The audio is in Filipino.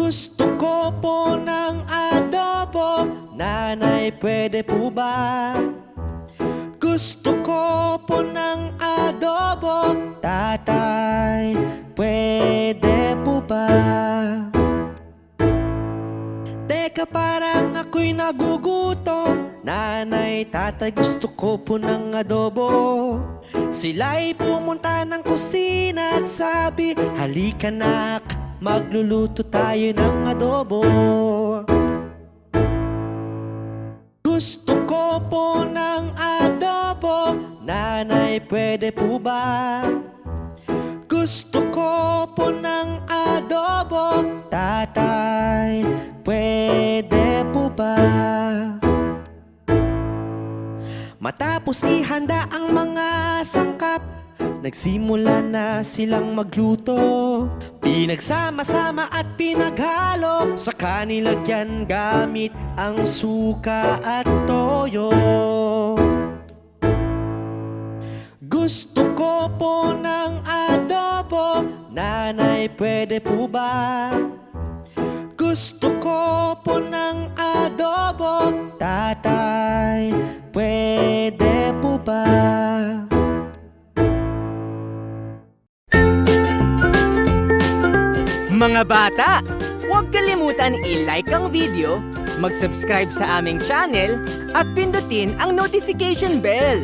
Gusto ko po ng adobo, nanay pwede po ba? Gusto ko po ng adobo, tatay pwede po ba? Teka, parang ako'y nagugutom. Nanay, tatay, gusto ko po ng adobo. Sila'y pumunta ng kusina at sabi, halika nak, magluluto tayo ng adobo. Gusto ko po ng adobo, nanay, pwede po ba? Gusto ko po ng adobo, tatay, pwede po ba? Matapos ihanda ang mga sangkap, nagsimula na silang magluto. Pinagsama-sama at pinaghalo, saka nilagyan gamit ang suka at toyo. Gusto ko po ng adobo, nanay, pwede po ba? Gusto ko po ng adobo, tatay, pwede po ba? Mga bata, huwag kalimutan i-like ang video, mag-subscribe sa aming channel, at pindutin ang notification bell.